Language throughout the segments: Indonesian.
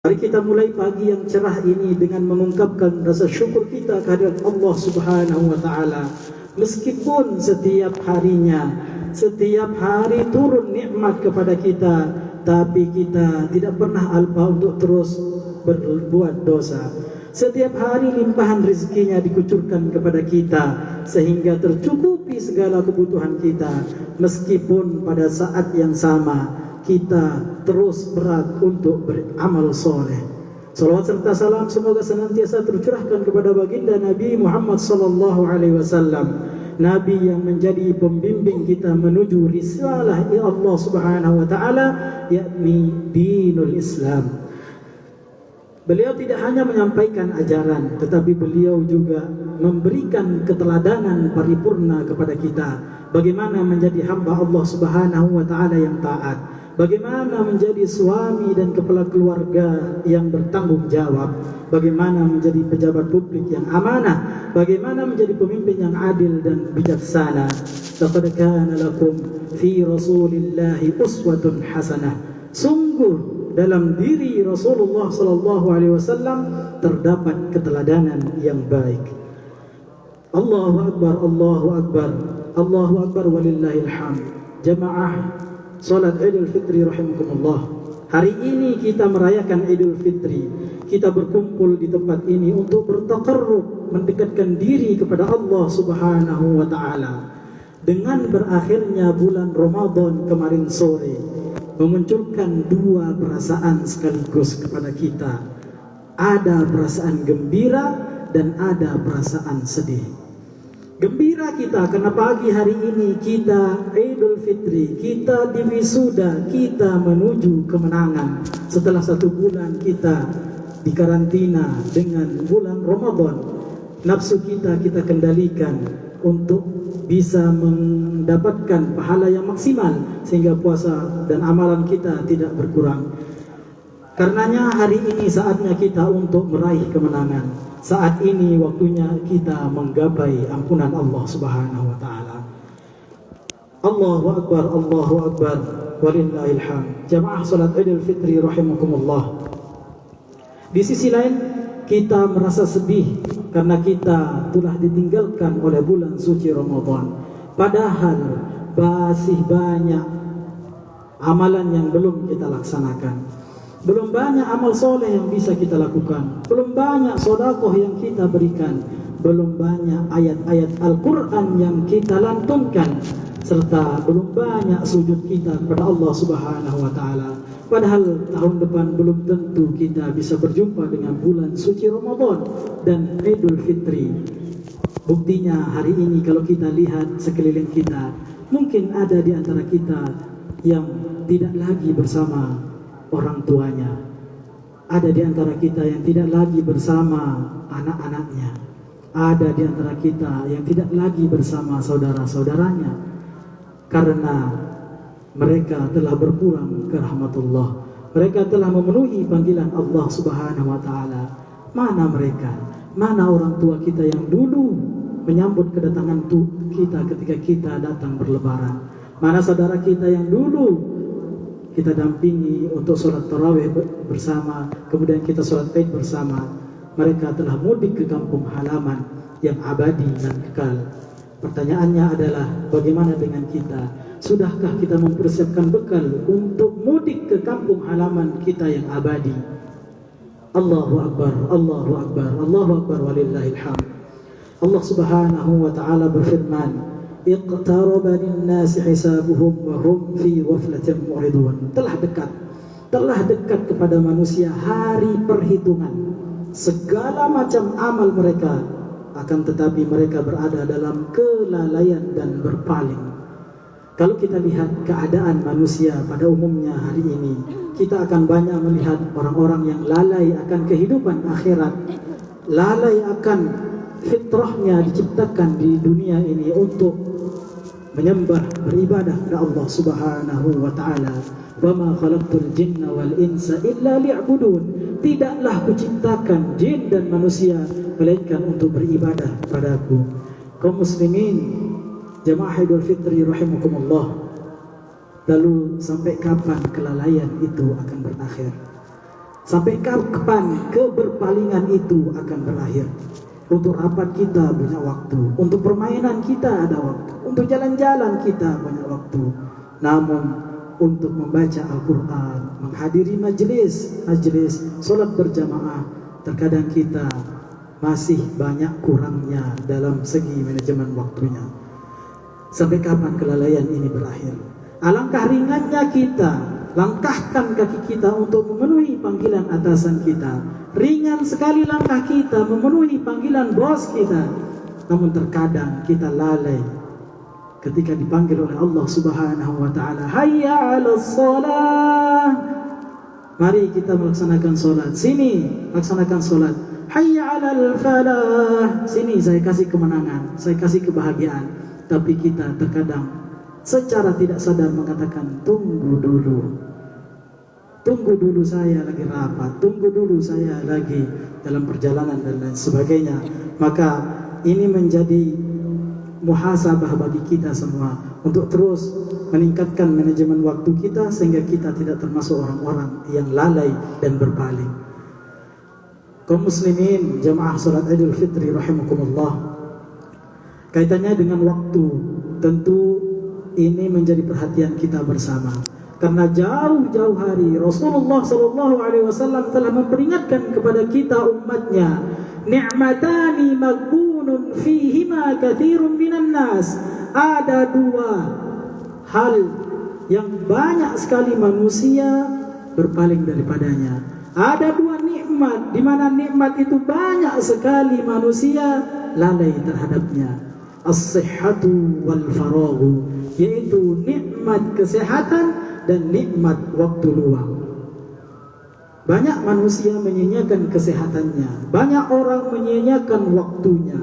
Mari kita mulai pagi yang cerah ini dengan mengungkapkan rasa syukur kita kehadirat Allah Subhanahu wa taala. Meskipun setiap harinya, setiap hari turun nikmat kepada kita, tapi kita tidak pernah alpa untuk terus berbuat dosa. Setiap hari limpahan rezekinya dikucurkan kepada kita sehingga tercukupi segala kebutuhan kita. Meskipun pada saat yang sama kita terus berat untuk beramal soleh. Salawat serta salam semoga senantiasa tercurahkan kepada baginda Nabi Muhammad sallallahu alaihi wasallam, Nabi yang menjadi pembimbing kita menuju risalah Allah Subhanahu wa taala, yakni dinul Islam. Beliau tidak hanya menyampaikan ajaran, tetapi beliau juga memberikan keteladanan paripurna kepada kita. Bagaimana menjadi hamba Allah Subhanahu wa taala yang taat, bagaimana menjadi suami dan kepala keluarga yang bertanggung jawab, bagaimana menjadi pejabat publik yang amanah, bagaimana menjadi pemimpin yang adil dan bijaksana. Laqad kana lakum fi Rasulillahi uswatun hasanah. Sungguh dalam diri Rasulullah sallallahu alaihi wasallam terdapat keteladanan yang baik. Allahu akbar, Allahu akbar, Allahu akbar walillahil hamd. Jamaah salat Idul Fitri rahimakumullah. Hari ini kita merayakan Idul Fitri. Kita berkumpul di tempat ini untuk bertaqarrub, mendekatkan diri kepada Allah Subhanahu wa taala. Dengan berakhirnya bulan Ramadan kemarin sore, memunculkan dua perasaan sekaligus kepada kita. Ada perasaan gembira dan ada perasaan sedih. Gembira kita karena pagi hari ini kita Idul Fitri, kita diwisuda, kita menuju kemenangan. Setelah 1 bulan kita dikarantina dengan bulan Ramadan, nafsu kita kendalikan untuk bisa mendapatkan pahala yang maksimal sehingga puasa dan amalan kita tidak berkurang. Karenanya hari ini saatnya kita untuk meraih kemenangan. Saat ini waktunya kita menggapai ampunan Allah Subhanahu wa taala. Allahu akbar, Allahu akbar, walillahil hamd. Jamaah salat Idul Fitri rahimakumullah. Di sisi lain kita merasa sedih karena kita telah ditinggalkan oleh bulan suci Ramadan. Padahal masih banyak amalan yang belum kita laksanakan. Belum banyak amal soleh yang bisa kita lakukan. Belum banyak sedekah yang kita berikan. Belum banyak ayat-ayat Al-Quran yang kita lantunkan. Serta belum banyak sujud kita kepada Allah Subhanahu wa ta'ala. Padahal tahun depan belum tentu kita bisa berjumpa dengan bulan suci Ramadan dan Idul Fitri. Buktinya hari ini kalau kita lihat sekeliling kita, mungkin ada di antara kita yang tidak lagi bersama orang tuanya. Ada di antara kita yang tidak lagi bersama anak-anaknya. Ada di antara kita yang tidak lagi bersama saudara-saudaranya. Karena mereka telah berpulang ke rahmatullah. Mereka telah memenuhi panggilan Allah Subhanahu wa ta'ala. Mana mereka? Mana orang tua kita yang dulu menyambut kedatangan kita ketika kita datang berlebaran? Mana saudara kita yang dulu kita dampingi untuk sholat tarawih bersama, kemudian kita sholat Id bersama? Mereka telah mudik ke kampung halaman yang abadi dan kekal. Pertanyaannya adalah bagaimana dengan kita? Sudahkah kita mempersiapkan bekal untuk mudik ke kampung halaman kita yang abadi? Allahu akbar, Allahu akbar, Allahu akbar walillahil hamd. Allah Subhanahu wa ta'ala berfirman, iqtaraba lin-nasi hisabuhum wa hum fi ghaflatin mu'ridun. Telah dekat kepada manusia hari perhitungan. Segala macam amal mereka, akan tetapi mereka berada dalam kelalaian dan berpaling. Kalau kita lihat keadaan manusia pada umumnya hari ini, kita akan banyak melihat orang-orang yang lalai akan kehidupan akhirat, lalai akan fitrahnya diciptakan di dunia ini untuk menyembah, beribadah kepada Allah Subhanahu wa ta'ala. Wa ma khalaqtul jinna wal insa illa liya'budun. Tidaklah kuciptakan jin dan manusia melainkan untuk beribadah padaku. Kaum muslimin, jamaah Idul Fitri rahimakumullah. Lalu sampai kapan kelalaian itu akan berakhir? Sampai kapan keberpalingan itu akan berakhir? Untuk rapat kita punya waktu, untuk permainan kita ada waktu, untuk jalan-jalan kita banyak waktu. Namun untuk membaca Al-Quran, menghadiri majelis solat berjamaah, terkadang kita masih banyak kurangnya dalam segi manajemen waktunya. Sampai kapan kelalaian ini berakhir? Alangkah ringannya kita langkahkan kaki kita untuk memenuhi panggilan atasan kita. Ringan sekali langkah kita memenuhi panggilan bos kita. Namun terkadang kita lalai ketika dipanggil oleh Allah Subhanahu wa taala, hayya 'alas shalah. Mari kita melaksanakan salat. Sini laksanakan salat. Hayya 'alal falah. Sini saya kasih kemenangan, saya kasih kebahagiaan. Tapi kita terkadang secara tidak sadar mengatakan, tunggu dulu saya lagi rapat, tunggu dulu saya lagi dalam perjalanan dan lain sebagainya. Maka ini menjadi muhasabah bagi kita semua untuk terus meningkatkan manajemen waktu kita sehingga kita tidak termasuk orang-orang yang lalai dan berpaling. Kaum muslimin jamaah salat Idul Fitri rahimakumullah, kaitannya dengan waktu tentu ini menjadi perhatian kita bersama. Karena jauh-jauh hari Rasulullah SAW telah memperingatkan kepada kita umatnya, ni'matani maghbunun fihima katsirun minan nas. Ada dua hal yang banyak sekali manusia berpaling daripadanya. Ada dua nikmat di mana nikmat itu banyak sekali manusia lalai terhadapnya. As-sihhatu wal faraghu, yaitu nikmat kesehatan dan nikmat waktu luang. Banyak manusia menyia-nyiakan kesehatannya, banyak orang menyia-nyiakan waktunya.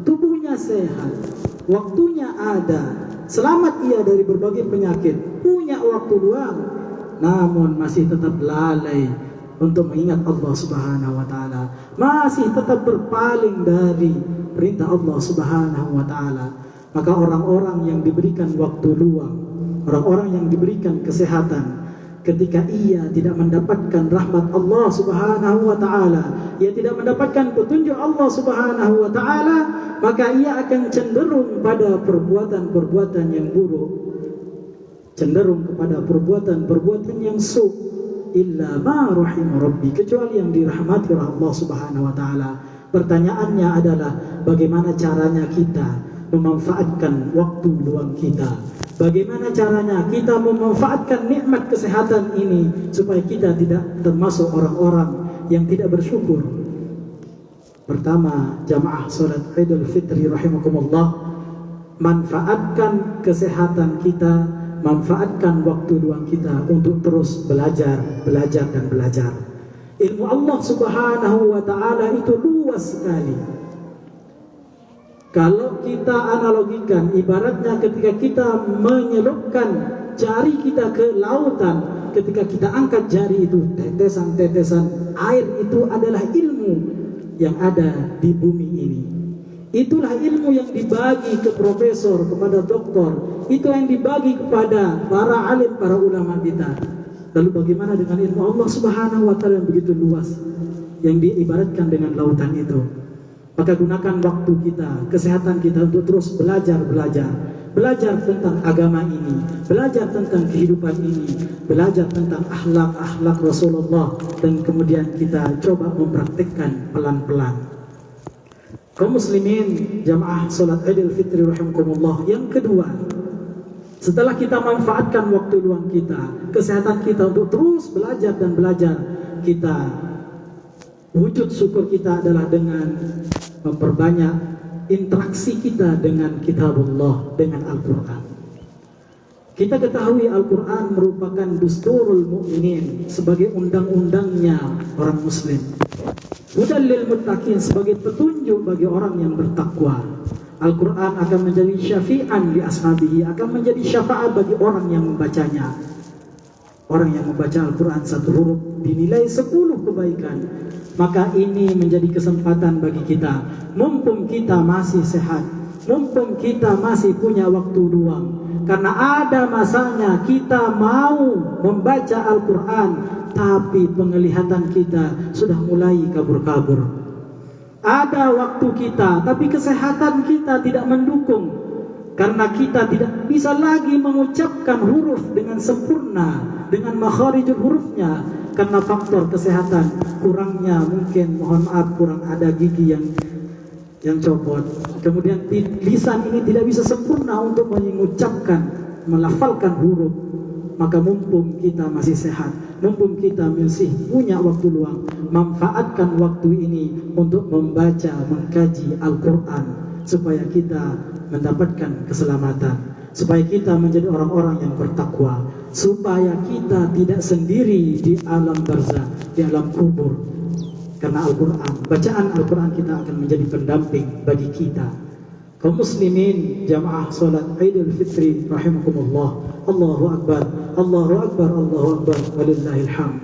Tubuhnya sehat, waktunya ada, selamat ia dari berbagai penyakit, punya waktu luang, namun masih tetap lalai untuk mengingat Allah Subhanahu wa taala, masih tetap berpaling dari perintah Allah Subhanahu wa taala. Maka orang-orang yang diberikan waktu luang, orang-orang yang diberikan kesehatan, ketika ia tidak mendapatkan rahmat Allah Subhanahu wa taala, ia tidak mendapatkan petunjuk Allah Subhanahu wa taala, maka ia akan cenderung pada perbuatan-perbuatan yang buruk, cenderung kepada perbuatan-perbuatan yang su', illa ma rahim rabbi, kecuali yang dirahmati oleh Allah Subhanahu wa taala. Pertanyaannya adalah bagaimana caranya kita memanfaatkan waktu luang kita? Bagaimana caranya kita memanfaatkan nikmat kesehatan ini supaya kita tidak termasuk orang-orang yang tidak bersyukur? Pertama, jamaah salat Idul Fitri rahimakumullah, manfaatkan kesehatan kita, manfaatkan waktu luang kita untuk terus belajar dan belajar. Ilmu Allah Subhanahu wa taala itu luas sekali. Kalau kita analogikan, ibaratnya ketika kita menyelupkan jari kita ke lautan, ketika kita angkat jari itu, tetesan-tetesan air itu adalah ilmu yang ada di bumi ini. Itulah ilmu yang dibagi ke profesor, kepada doktor, itu yang dibagi kepada para alim, para ulama kita. Lalu bagaimana dengan ilmu Allah Subhanahu wa taala yang begitu luas, yang diibaratkan dengan lautan itu? Maka gunakan waktu kita, kesehatan kita untuk terus belajar tentang agama ini, belajar tentang kehidupan ini, belajar tentang akhlak Rasulullah, dan kemudian kita coba mempraktikkan pelan-pelan. Kaum muslimin jamaah salat Idul Fitri rahimakumullah, yang kedua, setelah kita manfaatkan waktu luang kita, kesehatan kita untuk terus belajar dan belajar, kita wujud syukur kita adalah dengan memperbanyak interaksi kita dengan kitabullah, dengan Al-Quran. Kita ketahui Al-Quran merupakan dusturul mu'minin, sebagai undang-undangnya orang muslim. Hudan lil muttaqin, sebagai petunjuk bagi orang yang bertakwa. Al-Quran akan menjadi syafi'an li ashabihi, akan menjadi syafaat bagi orang yang membacanya. Orang yang membaca Al-Quran satu huruf dinilai 10 kebaikan. Maka ini menjadi kesempatan bagi kita, mumpung kita masih sehat, mumpung kita masih punya waktu luang. Karena ada masanya kita mau membaca Al-Quran, tapi penglihatan kita sudah mulai kabur-kabur. Ada waktu kita, tapi kesehatan kita tidak mendukung. Karena kita tidak bisa lagi mengucapkan huruf dengan sempurna, dengan makharijul hurufnya. Karena faktor kesehatan, kurangnya mungkin, mohon maaf, kurang ada gigi yang copot. Kemudian lisan ini tidak bisa sempurna untuk mengucapkan, melafalkan huruf. Maka mumpung kita masih sehat, mumpung kita masih punya waktu luang, manfaatkan waktu ini untuk membaca, mengkaji Al-Quran, supaya kita mendapatkan keselamatan, supaya kita menjadi orang-orang yang bertakwa, supaya kita tidak sendiri di alam barzah, di alam kubur. Karena Al-Quran, bacaan Al-Quran kita akan menjadi pendamping bagi kita. Kaum muslimin jamaah salat Idul Fitri rahimakumullah. Allahu Akbar, Allahu Akbar, Allahu Akbar, walillahil hamd.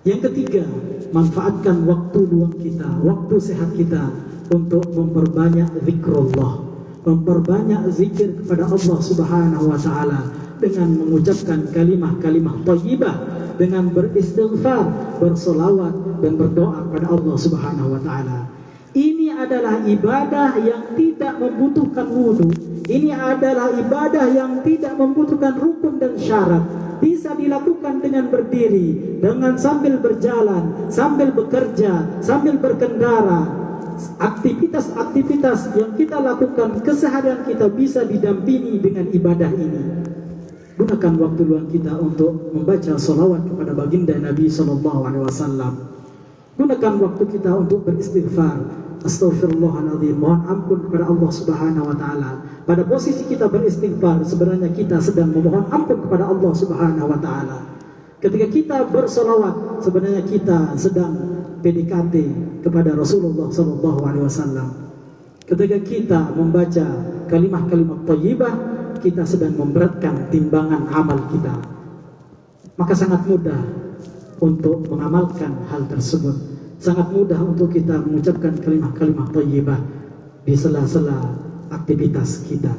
Yang ketiga, manfaatkan waktu luang kita, waktu sehat kita untuk memperbanyak zikrullah, memperbanyak zikir kepada Allah Subhanahu wa taala dengan mengucapkan kalimah-kalimah thayyibah, dengan beristighfar, bersolawat dan berdoa kepada Allah Subhanahu wa taala. Ini adalah ibadah yang tidak membutuhkan wudu. Ini adalah ibadah yang tidak membutuhkan rukun dan syarat. Bisa dilakukan dengan berdiri, dengan sambil berjalan, sambil bekerja, sambil berkendara. Aktivitas-aktivitas yang kita lakukan keseharian kita bisa didampingi dengan ibadah ini. Gunakan waktu luang kita untuk membaca salawat kepada baginda Nabi SAW. Gunakan waktu kita untuk beristighfar. Astaghfirullahaladzim, mohon ampun kepada Allah Subhanahu wa taala. Pada posisi kita beristighfar, sebenarnya kita sedang memohon ampun kepada Allah Subhanahu wa taala. Ketika kita bersolawat, sebenarnya kita sedang PDKT kepada Rasulullah SAW. Ketika kita membaca kalimah-kalimah thayyibah, kita sedang memberatkan timbangan amal kita. Maka sangat mudah untuk mengamalkan hal tersebut. Sangat mudah untuk kita mengucapkan kalimah-kalimah thayyibah di sela-sela aktivitas kita.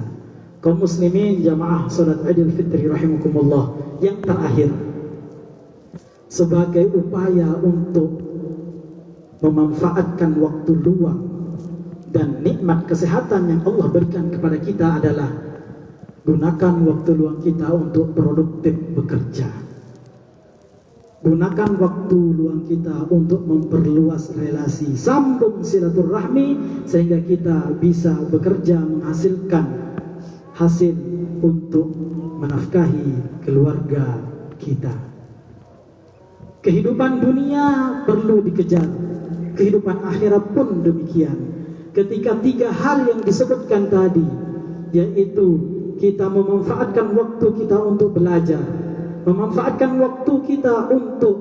Kaum muslimin jamaah salat Idul Fitri rahimakumullah. Yang terakhir, sebagai upaya untuk memanfaatkan waktu luang dan nikmat kesehatan yang Allah berikan kepada kita adalah gunakan waktu luang kita untuk produktif bekerja. Gunakan waktu luang kita untuk memperluas relasi, sambung silaturahmi, sehingga kita bisa bekerja menghasilkan hasil untuk menafkahi keluarga kita. Kehidupan dunia perlu dikejar, kehidupan akhirat pun demikian. Ketika tiga hal yang disebutkan tadi, yaitu kita memanfaatkan waktu kita untuk belajar, memanfaatkan waktu kita untuk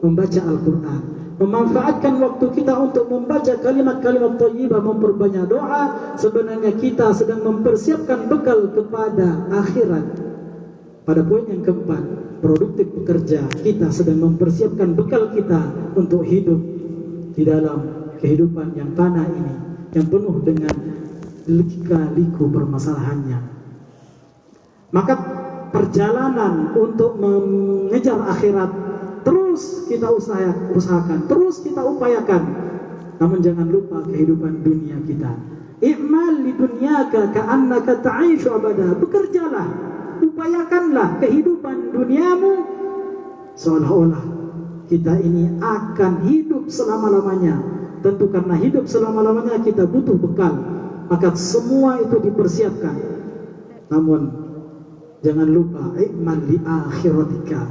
membaca Al-Quran, memanfaatkan waktu kita untuk membaca kalimat-kalimat thayyibah, memperbanyak doa, sebenarnya kita sedang mempersiapkan bekal kepada akhirat. Pada poin yang keempat, produktif bekerja, kita sedang mempersiapkan bekal kita untuk hidup di dalam kehidupan yang fana ini, yang penuh dengan lika-liku permasalahannya. Maka perjalanan untuk mengejar akhirat terus kita usahakan, terus kita upayakan. Namun jangan lupa kehidupan dunia kita. I'mal li dunyaka ka'annaka ta'ishu abada. Bekerjalah, upayakanlah kehidupan duniamu seolah-olah kita ini akan hidup selama-lamanya. Tentu karena hidup selama-lamanya kita butuh bekal, maka semua itu dipersiapkan. Namun jangan lupa, i'mal li akhiratika,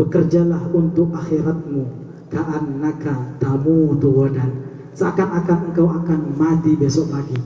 bekerjalah untuk akhiratmu, ka'annaka tamutu wadan, seakan-akan engkau akan mati besok pagi.